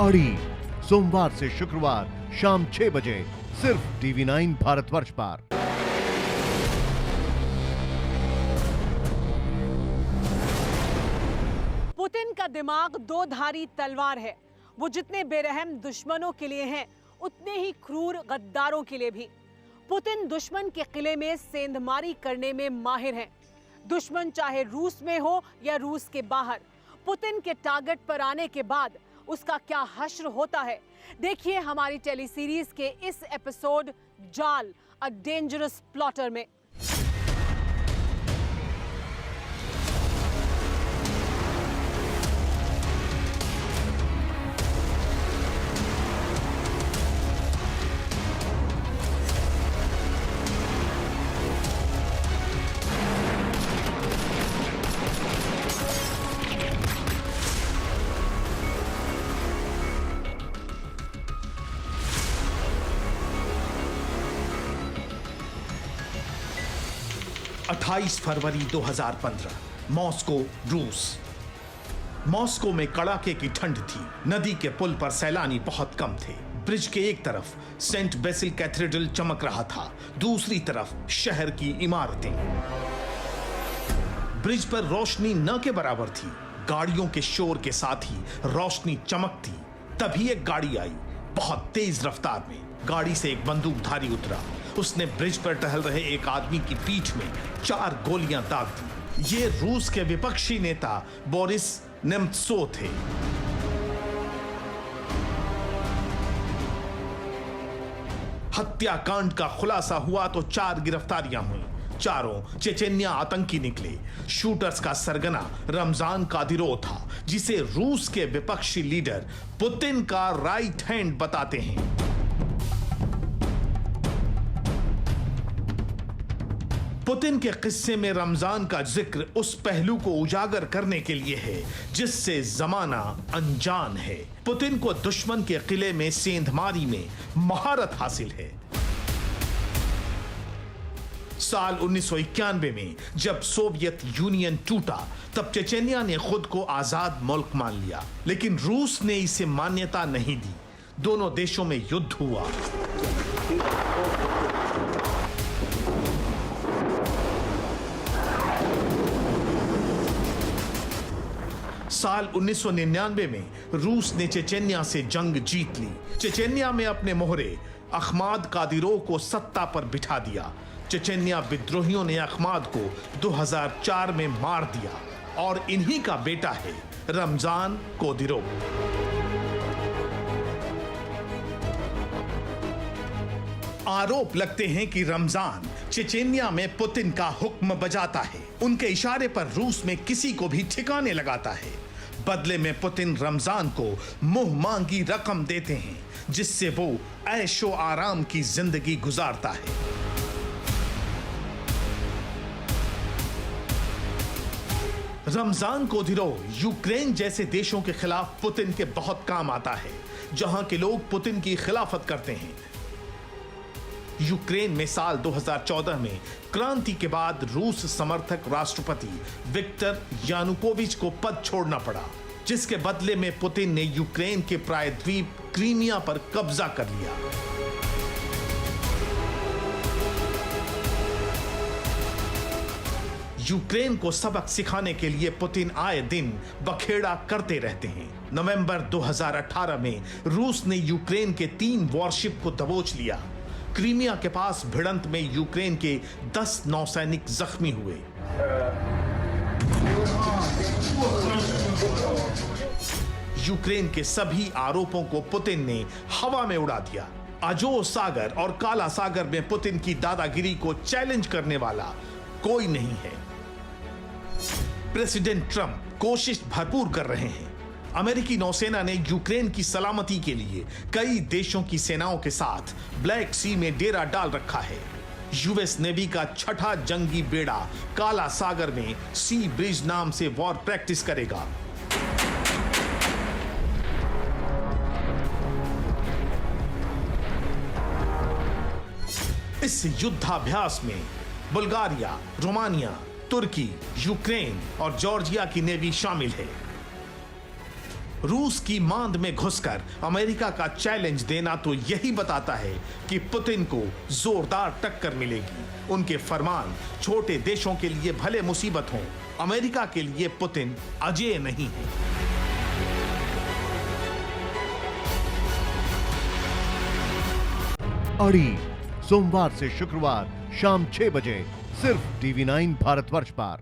अड़ी, सोमवार से शुक्रवार शाम 6 बजे सिर्फ TV9 भारतवर्ष पर। पुतिन का दिमाग दो धारी तलवार है। वो जितने बेरहम दुश्मनों के लिए हैं, उतने ही क्रूर गद्दारों के लिए भी। पुतिन दुश्मन के किले में सेंधमारी करने में माहिर हैं। दुश्मन चाहे रूस में हो या रूस के बाहर, पुतिन के टारगेट पर आने के बाद उसका क्या हश्र होता है, देखिए हमारी टेलीसीरीज के इस एपिसोड जाल, अ डेंजरस प्लॉटर में। फरवरी 2015, मॉस्को, रूस। मॉस्को में कड़ाके की ठंड थी। नदी के पुल पर सैलानी बहुत कम थे। ब्रिज के एक तरफ सेंट बेसिल कैथेड्रल चमक रहा था, दूसरी तरफ शहर की इमारतें। ब्रिज पर रोशनी न के बराबर थी। गाड़ियों के शोर के साथ ही रोशनी चमकती। तभी एक गाड़ी आई, बहुत तेज रफ्तार में। गाड़ी से एक बंदूकधारी उतरा। उसने ब्रिज पर टहल रहे एक आदमी की पीठ में 4 गोलियां दाग दी। ये रूस के विपक्षी नेता बोरिस नेमत्सोव थे। हत्याकांड का खुलासा हुआ तो 4 गिरफ्तारियां हुई। चारों चेचेनिया आतंकी निकले। शूटर्स का सरगना रमजान कादिरोव था, जिसे रूस के विपक्षी लीडर पुतिन का राइट हैंड बताते हैं। पुतिन के किस्से में रमजान का जिक्र उस पहलू को उजागर करने के लिए है जिससे जमाना अनजान है। पुतिन को दुश्मन के किले में सेंधमारी में महारत हासिल है। साल 1991 में जब सोवियत यूनियन टूटा, तब चेचेनिया ने खुद को आजाद मुल्क मान लिया, लेकिन रूस ने इसे मान्यता नहीं दी। दोनों देशों में युद्ध हुआ। साल 1999 में रूस ने चेचेनिया से जंग जीत ली। चेचेनिया में अपने मोहरे अहमद कादिरोव को सत्ता पर बिठा दिया। चेचेनिया विद्रोहियों ने अहमद को 2004 में मार दिया और इन्हीं का बेटा है रमजान कादिरोव। आरोप लगते हैं कि रमजान चेचेनिया में पुतिन का हुक्म बजाता है। उनके इशारे पर रूस में किसी को भी ठिकाने लगाता है। बदले में पुतिन रमजान को मुंह मांगी रकम देते हैं, जिससे वो ऐशो आराम की जिंदगी गुजारता है। रमजान कादिरोव यूक्रेन जैसे देशों के खिलाफ पुतिन के बहुत काम आता है, जहां के लोग पुतिन की खिलाफत करते हैं। यूक्रेन में साल 2014 में क्रांति के बाद रूस समर्थक राष्ट्रपति विक्टर यानुकोविच को पद छोड़ना पड़ा, जिसके बदले में पुतिन ने यूक्रेन के प्रायद्वीप क्रीमिया पर कब्जा कर लिया। यूक्रेन को सबक सिखाने के लिए पुतिन आए दिन बखेड़ा करते रहते हैं। नवंबर 2018 में रूस ने यूक्रेन के 3 वॉरशिप को दबोच लिया। क्रीमिया के पास भिड़ंत में यूक्रेन के 10 नौसैनिक जख्मी हुए। यूक्रेन के सभी आरोपों को पुतिन ने हवा में उड़ा दिया। अजोव सागर और काला सागर में पुतिन की दादागिरी को चैलेंज करने वाला कोई नहीं है। प्रेसिडेंट ट्रंप कोशिश भरपूर कर रहे हैं। अमेरिकी नौसेना ने यूक्रेन की सलामती के लिए कई देशों की सेनाओं के साथ ब्लैक सी में डेरा डाल रखा है। यूएस नेवी का 6ठा जंगी बेड़ा काला सागर में सी ब्रिज नाम से वॉर प्रैक्टिस करेगा। इस युद्धाभ्यास में बुल्गारिया, रोमानिया, तुर्की, यूक्रेन और जॉर्जिया की नेवी शामिल है। रूस की मांद में घुसकर अमेरिका का चैलेंज देना तो यही बताता है कि पुतिन को जोरदार टक्कर मिलेगी। उनके फरमान छोटे देशों के लिए भले मुसीबत हों, अमेरिका के लिए पुतिन अजेय नहीं है। अड़ी सोमवार से शुक्रवार शाम 6 बजे सिर्फ टीवी 9 भारतवर्ष पर।